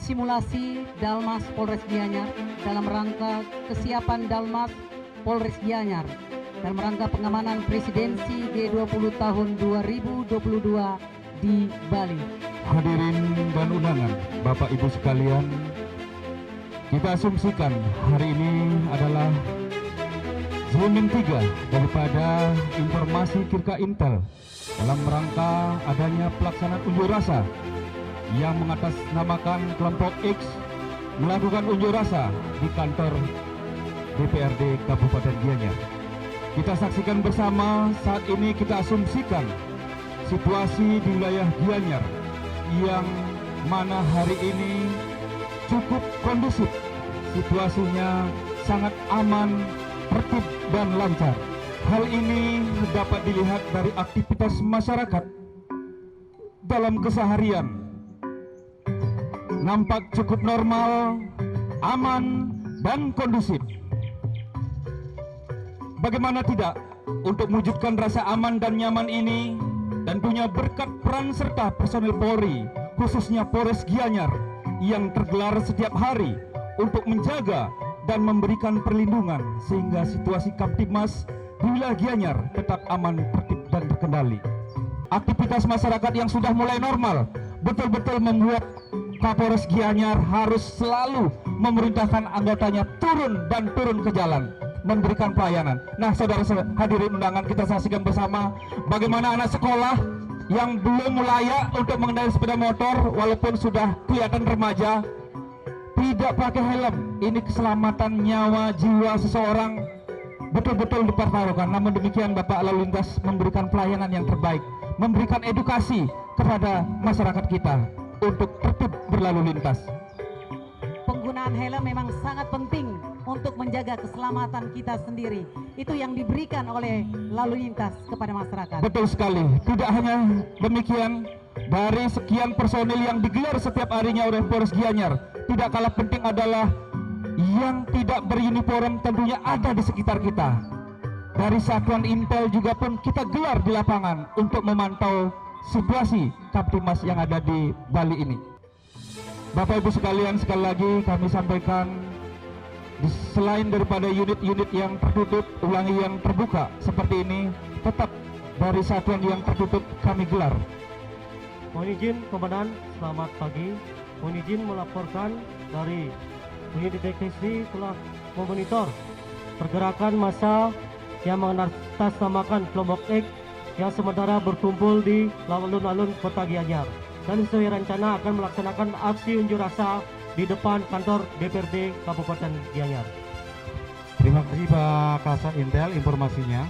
Simulasi Dalmas Polres Gianyar dalam rangka kesiapan Dalmas Polres Gianyar dalam rangka pengamanan presidensi G20 tahun 2022 di Bali. Hadirin dan undangan, Bapak Ibu sekalian, kita asumsikan hari ini adalah Zoom 3 daripada informasi Kirka Intel dalam rangka adanya pelaksanaan unjuk rasa yang mengatasnamakan kelompok X melakukan unjuk rasa di kantor DPRD Kabupaten Gianyar. Kita saksikan bersama saat ini, kita asumsikan situasi di wilayah Gianyar yang mana hari ini cukup kondusif, situasinya sangat aman, tertib dan lancar. Hal ini dapat dilihat dari aktivitas masyarakat dalam keseharian. Nampak cukup normal, aman dan kondusif. Bagaimana tidak, untuk mewujudkan rasa aman dan nyaman ini tentunya berkat peran serta personil Polri, khususnya Polres Gianyar yang tergelar setiap hari untuk menjaga dan memberikan perlindungan sehingga situasi Kamtibmas di wilayah Gianyar tetap aman, tertib dan terkendali. Aktivitas masyarakat yang sudah mulai normal betul-betul membuat Kapolres Gianyar harus selalu memerintahkan anggotanya turun ke jalan memberikan pelayanan. Nah, saudara-saudara hadirin undangan, kita saksikan bersama bagaimana anak sekolah yang belum layak untuk mengendarai sepeda motor walaupun sudah kelihatan remaja tidak pakai helm. Ini keselamatan nyawa jiwa seseorang betul-betul dipertaruhkan. Namun demikian, Bapak Lalu Lintas memberikan pelayanan yang terbaik, memberikan edukasi kepada masyarakat kita untuk tertib berlalu lintas. Penggunaan helm memang sangat penting untuk menjaga keselamatan kita sendiri. Itu yang diberikan oleh lalu lintas kepada masyarakat. Betul sekali. Tidak hanya demikian, dari sekian personil yang digelar setiap harinya oleh Polres Gianyar, tidak kalah penting adalah yang tidak beruniform tentunya ada di sekitar kita. Dari Satuan Intel juga pun kita gelar di lapangan untuk memantau situasi Kamtibmas yang ada di Bali ini. Bapak Ibu sekalian, sekali lagi kami sampaikan, selain daripada unit-unit yang tertutup, ulangi yang terbuka seperti ini, tetap dari satuan yang tertutup kami gelar. Mohon izin Komandan, selamat pagi. Mohon izin melaporkan dari unit deteksi telah memonitor pergerakan massa yang mengatasnamakan kelompok X yang sementara berkumpul di alun-alun Kota Gianyar dan sesuai rencana akan melaksanakan aksi unjuk rasa di depan kantor DPRD Kabupaten Gianyar. Terima kasih Pak Kasat Intel informasinya.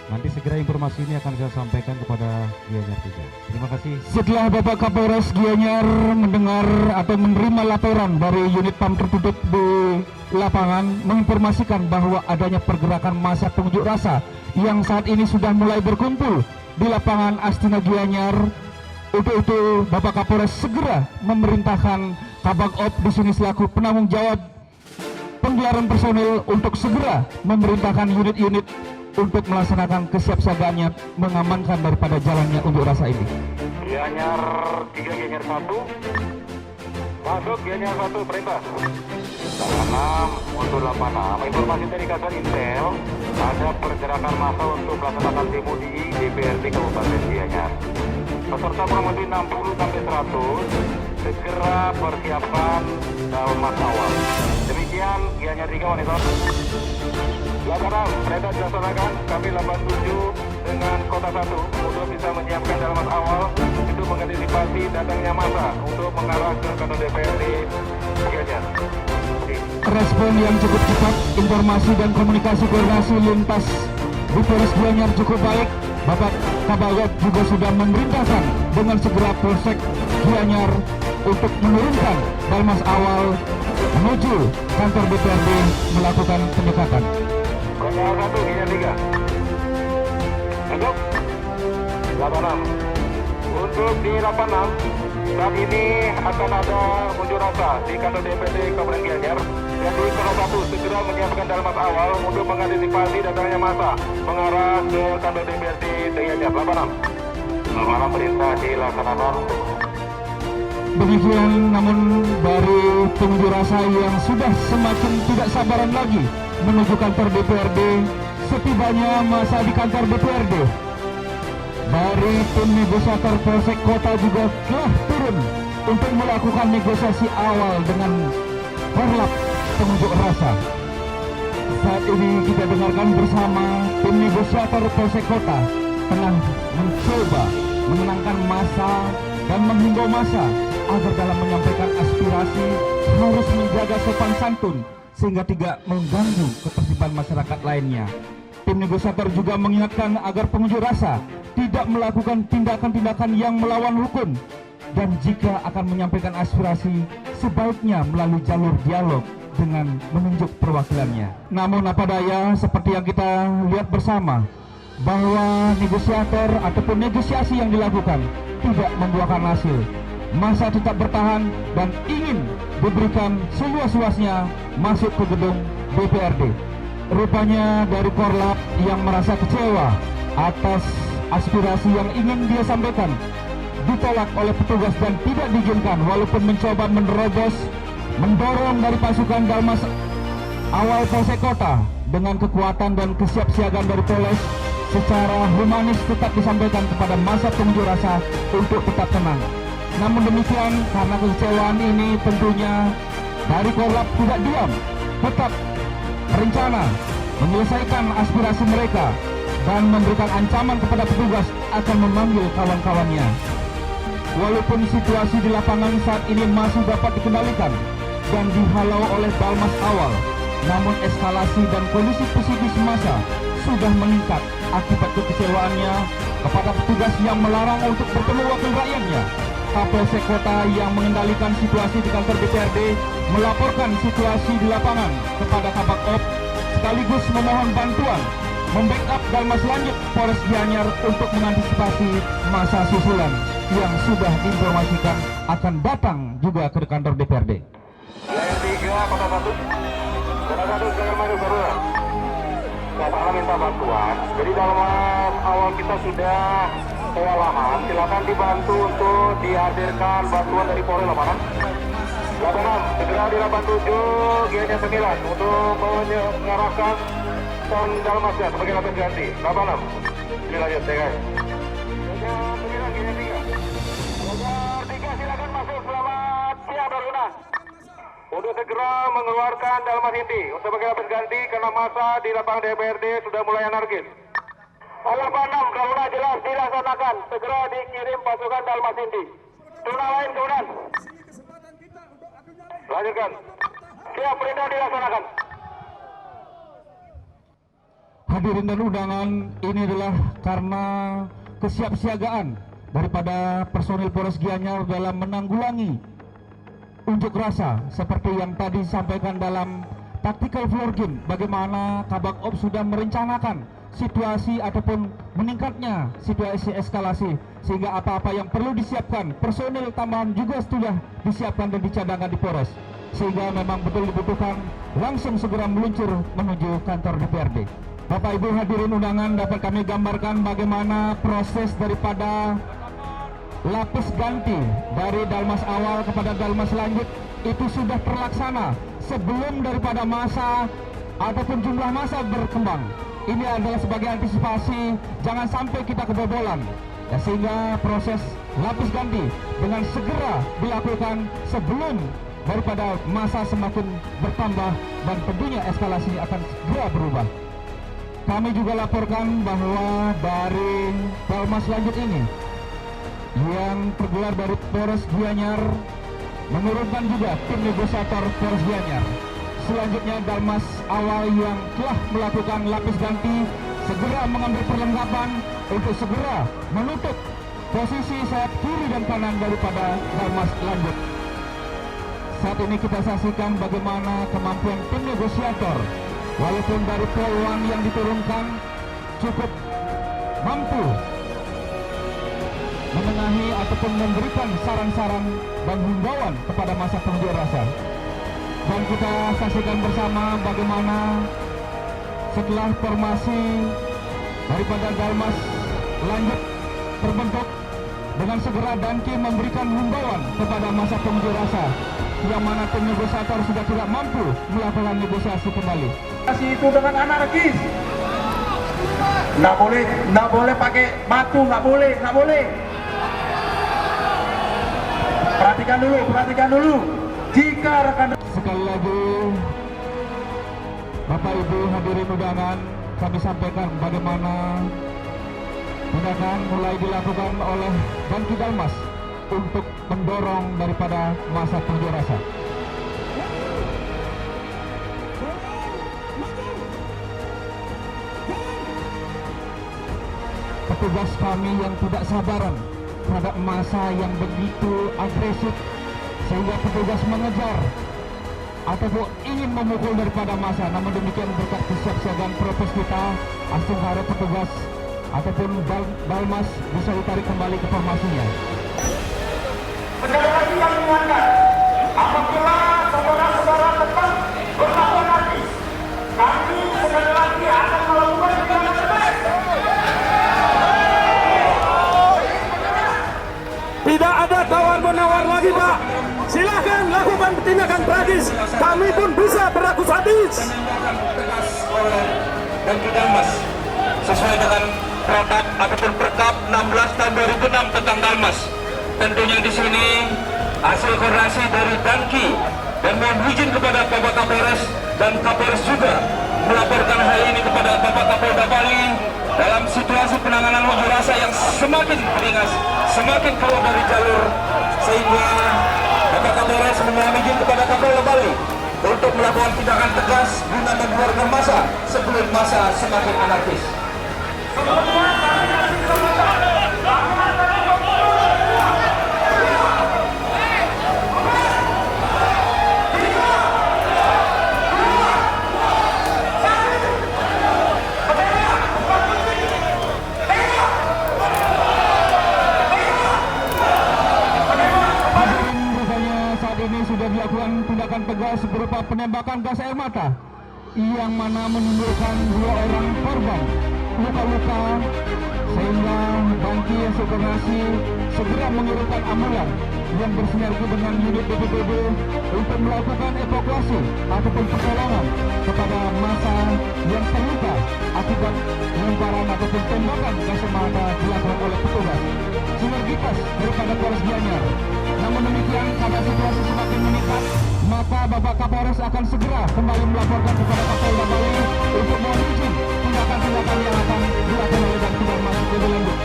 Nanti segera informasi ini akan saya sampaikan kepada Gianyar juga. Terima kasih. Setelah Bapak Kapolres Gianyar mendengar atau menerima laporan dari unit PAM tertutup di lapangan menginformasikan bahwa adanya pergerakan massa pengunjuk rasa yang saat ini sudah mulai berkumpul di lapangan Astina Gianyar. Untuk itu Bapak Kapolres segera memerintahkan Kabag Op di sini selaku penanggung jawab penggelaran personil untuk segera memerintahkan unit-unit untuk melaksanakan kesiapsiagaannya mengamankan daripada jalannya unjuk rasa ini. Gianyar 3, Gianyar 1. Masuk Gianyar 1, perintah. 6 untuk 86. Informasi dari Kasat Intel, ada pergerakan massa untuk melaksanakan demo di DPRD Kabupaten Gianyar. Peserta kurang lebih 60 sampai 100. Segera persiapan dalam masa awal. Demikian Gianyar 3 monitor. 86, perintah dilaksanakan. Kami 87 dengan Kota 1 untuk bisa menyiapkan dalam masa awal itu mengantisipasi datangnya massa untuk mengarah ke kantor DPRD Gianyar. Respon yang cukup cepat, informasi dan komunikasi koordinasi lintas di Polres Gianyar cukup baik. Bapak Kabag juga sudah memerintahkan dengan segera Polsek Gianyar untuk menurunkan Dalmas awal menuju kantor DPRD melakukan penyekatan. Kota 1, Gianyar 3. Masuk. 86. Untuk di 86, saat ini akan ada unjuk rasa di kantor DPRD Kabupaten Gianyar. Jadi Kota 1 segera menyiapkan Dalmas awal untuk mengantisipasi datangnya massa mengarah ke kantor DPRD Gianyar. 86. 86 perintah dilaksanakan. Demikian, namun dari pengunjuk rasa yang sudah semakin tidak sabaran lagi menuju kantor DPRD, setibanya masa di kantor DPRD, dari tim negosiator Polsek Kota juga telah turun untuk melakukan negosiasi awal dengan korlap pengunjuk rasa. Saat ini kita dengarkan bersama tim negosiator Polsek Kota tengah mencoba menenangkan massa dan menghimbau massa agar dalam menyampaikan aspirasi harus menjaga sopan santun sehingga tidak mengganggu ketertiban masyarakat lainnya. Tim negosiator juga mengingatkan agar pengunjuk rasa tidak melakukan tindakan-tindakan yang melawan hukum dan jika akan menyampaikan aspirasi sebaiknya melalui jalur dialog dengan menunjuk perwakilannya. Namun apa daya, seperti yang kita lihat bersama bahwa negosiator ataupun negosiasi yang dilakukan tidak membuahkan hasil. Massa tetap bertahan dan ingin diberikan seluas-luasnya masuk ke gedung DPRD. Rupanya dari korlap yang merasa kecewa atas aspirasi yang ingin dia sampaikan ditolak oleh petugas dan tidak diizinkan, walaupun mencoba menerobos mendorong dari pasukan Dalmas awal Polsek Kota dengan kekuatan dan kesiapsiagaan dari Polres secara humanis tetap disampaikan kepada massa pengunjuk rasa untuk tetap tenang. Namun demikian, karena kekecewaan ini tentunya dari korlap tidak diam, tetap berencana menyelesaikan aspirasi mereka dan memberikan ancaman kepada petugas akan memanggil kawan-kawannya. Walaupun situasi di lapangan saat ini masih dapat dikendalikan dan dihalau oleh Dalmas awal, namun eskalasi dan kondisi psikis massa sudah meningkat akibat kekecewaannya kepada petugas yang melarang untuk bertemu wakil rakyatnya. Kapolsek Kota yang mengendalikan situasi di kantor DPRD melaporkan situasi di lapangan kepada Kabak Op sekaligus memohon bantuan membackup Dalmas Lanjut Polres Gianyar untuk mengantisipasi masa susulan yang sudah diinformasikan akan datang juga ke kantor DPRD. Wilayah 3, Kota 1. Kota 1 jangan maju darurat. Saya minta bantuan. Jadi dalam awal kita sudah kewalahan, silakan dibantu untuk dihadirkan bantuan dari Polres lapangan. Lapangan, segera di 87, Gianyar 9 untuk mengarahkan Pon Dalmasnya sebagai lapis ganti. 86, ini lanjut ya guys. Gianyar 9, Gianyar 3. Gianyar 3 silakan masuk, selamat siang Baruna. Untuk segera mengeluarkan Dalmas Inti untuk sebagai lapis ganti karena masa di lapangan DPRD sudah mulai anarkis. 86, Baruna jelas dilaksanakan, segera dikirim pasukan Dalmas Inti. Zona lain kemudian. Lanjutkan. Siap, perintah dilaksanakan. Hadirin dan undangan, ini adalah karena kesiapsiagaan daripada personil Polres Gianyar dalam menanggulangi unjuk rasa seperti yang tadi disampaikan dalam tactical floor game, bagaimana Kabak Op sudah merencanakan situasi ataupun meningkatnya situasi eskalasi sehingga apa-apa yang perlu disiapkan personil tambahan juga sudah disiapkan dan dicadangkan di Polres sehingga memang betul dibutuhkan langsung segera meluncur menuju kantor DPRD. Bapak Ibu hadirin undangan, dapat kami gambarkan bagaimana proses daripada lapis ganti dari Dalmas awal kepada Dalmas lanjut itu sudah terlaksana sebelum daripada masa ataupun jumlah masa berkembang. Ini adalah sebagai antisipasi jangan sampai kita kebobolan ya, sehingga proses lapis ganti dengan segera dilakukan sebelum daripada masa semakin bertambah dan tentunya eskalasi akan segera berubah. Kami juga laporkan bahwa dari Dalmas lanjut ini yang tergelar dari Polres Gianyar menurunkan juga tim negosiator Polres Gianyar. Selanjutnya Dalmas awal yang telah melakukan lapis ganti segera mengambil perlengkapan untuk segera menutup posisi sayap kiri dan kanan daripada Dalmas lanjut. Saat ini kita saksikan bagaimana kemampuan tim negosiator walaupun dari Polwan yang diturunkan cukup mampu menengahi ataupun memberikan saran-saran dan himbauan kepada massa pengunjuk rasa. Dan kita saksikan bersama bagaimana setelah formasi daripada Dalmas lanjut terbentuk dengan segera Danki memberikan himbauan kepada masa pengunjuk rasa yang mana tim negosiator sudah tidak mampu melakukan negosiasi kembali. Itu dengan anarkis. Nggak boleh pakai batu, nggak boleh. Perhatikan dulu. Jika rekan Sekali lagi, Bapak Ibu hadirin undangan, kami sampaikan bagaimana tindakan mulai dilakukan oleh Danki Dalmas untuk mendorong daripada masa pengunjuk rasa. Petugas kami yang tidak sabaran terhadap masa yang begitu agresif sehingga petugas mengejar ataupun ingin memukul daripada masa. Namun demikian berkat kesiapsiagaan propes kita, langsung harap petugas ataupun Dalmas bisa ditarik kembali ke formasinya. sekali lagi yang mengingatkan, apabila saudara-saudara tetap berlaku anarkis, kami sekali lagi akan melakukan tindakan tegas. Tidak ada tawar-menawar lagi, Pak. Silahkan lakukan tindakan tragis. Kami pun bisa berlaku sadis. Tegas oleh Danki Dalmas sesuai dengan protap ataupun Perkap 16 tahun 2006 tentang Dalmas. Tentunya di sini hasil koordinasi dari Danki dan mohon izin kepada Bapak Kapolres dan Kapolres juga melaporkan hal ini kepada Bapak Kapolda Bali dalam situasi penanganan unjuk rasa yang semakin beringas, semakin keluar dari jalur, sehingga Bapak Kapolres memohon izin kepada Kapolda Bali untuk melakukan tindakan tegas guna mengeluarkan massa sebelum massa semakin anarkis. Sudah dilakukan tindakan tegas berupa penembakan gas air mata yang mana menimbulkan 2 orang korban luka-luka, sehingga Danki yang koordinasi segera mengirimkan ambulan yang bersinergi dengan unit BPBD untuk melakukan evakuasi ataupun pertolongan kepada massa yang terluka akibat lemparan ataupun tembakan gas air mata dilakukan oleh petugas sinergitas daripada Polres Gianyar. Namun demikian, pada situasi semakin meningkat, maka Bapak Kapolres akan segera kembali melaporkan kepada Kapolda Bali untuk mohon izin tindakan-tindakan yang akan dilakukan oleh Danki Dalmas lebih lanjut.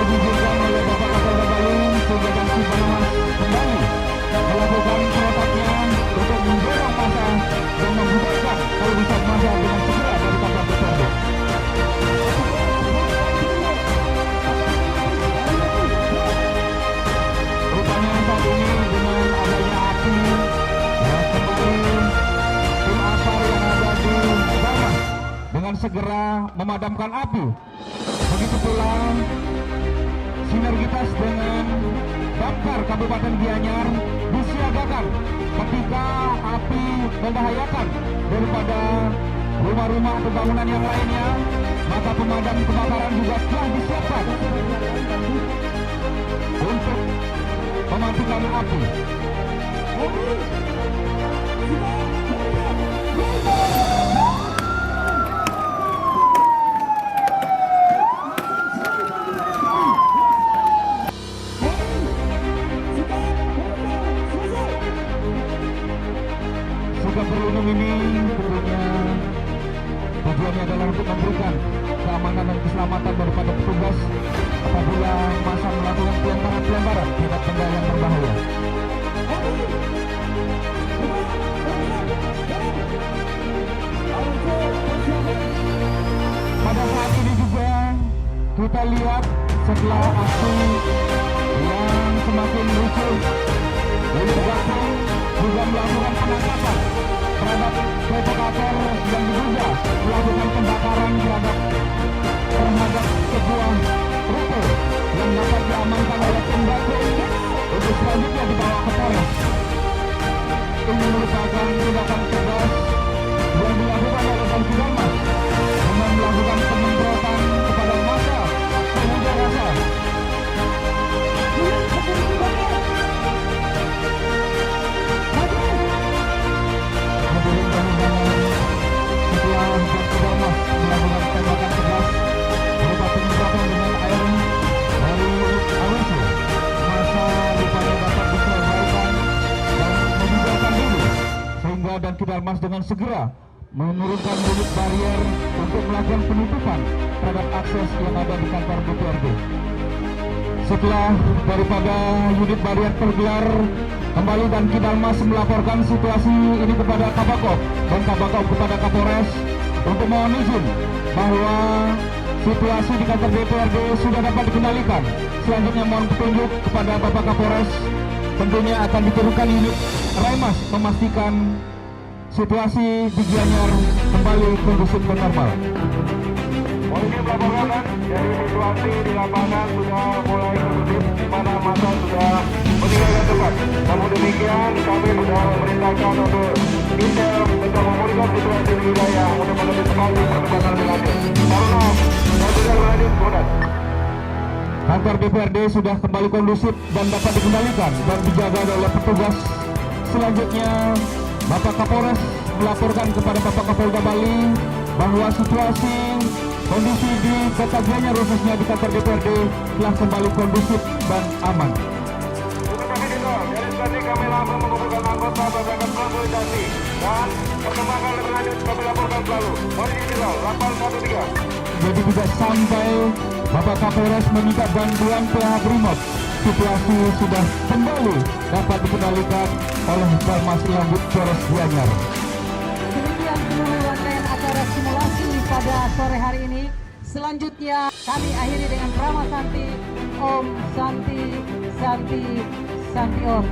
Diizinkan oleh Bapak Kapolda Bali sehingga Danki Dalmas kembali melakukan protapnya untuk mendorong massa dan membubarkan kalau bisa massa dengan segera dari kapal tersebut. Rupanya saat ini dengan adanya api kembali tim APAR yang ada di sana dengan segera memadamkan api. Begitu pula sinergitas dengan Damkar Kabupaten Gianyar disiagakan ketika api membahayakan daripada rumah-rumah atau bangunan yang lainnya, maka pemadam kebakaran juga telah disiapkan untuk mematikan api. Sikap berlindung ini tentunya tujuannya adalah untuk memberikan keamanan dan keselamatan daripada petugas apabila massa melakukan pelanggaran terhadap benda yang berbahaya. Pada saat ini juga kita lihat setelah aksi yang semakin lucu, unit gabungan juga melakukan penangkapan terhadap provokator yang diduga melakukan pembakaran terhadap sebuah ruko yang dapat diamankan oleh tim Gakum untuk selanjutnya dibawa ke Polres. Ini merupakan tindakan tegas yang dilakukan oleh Polisi Dalmas dengan melakukan penyemprotan kepada massa pengunjuk rasa. Hadirin dan undangan, setelah Polisi Dalmas melakukan tembakan tegas berupa penyemprotan dengan air dari AWC, massa rupanya dapat diselesaikan dan membubarkan diri, sehingga Danki Dalmas dengan segera menurunkan unit barier untuk melakukan penutupan terhadap akses yang ada di kantor DPRD. Setelah daripada unit barier tergelar, kembali Danki Dalmas melaporkan situasi ini kepada Kabakop dan Kabakop kepada Kapolres untuk mohon izin bahwa situasi di kantor DPRD sudah dapat dikendalikan. Selanjutnya mohon petunjuk kepada Bapak Kapolres, tentunya akan diturunkan unit Raimas memastikan situasi di Gianyar kembali kondusif dan normal. Polisi melaporkan dari situasi di lapangan sudah mulai kondusif, di mana massa sudah meninggalkan tempat. Namun demikian, kami sudah memerintahkan untuk Intel untuk memulihkan situasi di wilayah untuk mengantisipasi perkembangan lebih lanjut. Karena yang sudah berlanjut kemudian. Kantor DPRD sudah kembali kondusif dan dapat dikendalikan dan dijaga oleh petugas. Selanjutnya, Bapak Kapolres melaporkan kepada Bapak Kapolda Bali bahwa situasi kondisi di Kota Gianyar khususnya di kantor DPRD telah kembali kondusif dan aman. Terima kasih Dito. Dari tadi kami langsung mengumpulkan anggota berdasarkan konsolidasi dan perkembangan lebih lanjut kami laporkan selalu. Polisi Dito, 813. Jadi tidak sampai Bapak Kapolres meminta bantuan pihak Brimob, situasi sudah kembali dapat dikendalikan oleh Dalmas Lanjut Polres Gianyar. Demikian seluruh rangkaian acara simulasi pada sore hari ini. Selanjutnya kami akhiri dengan Rama Santi, Om Santi, Santi, Santi Om.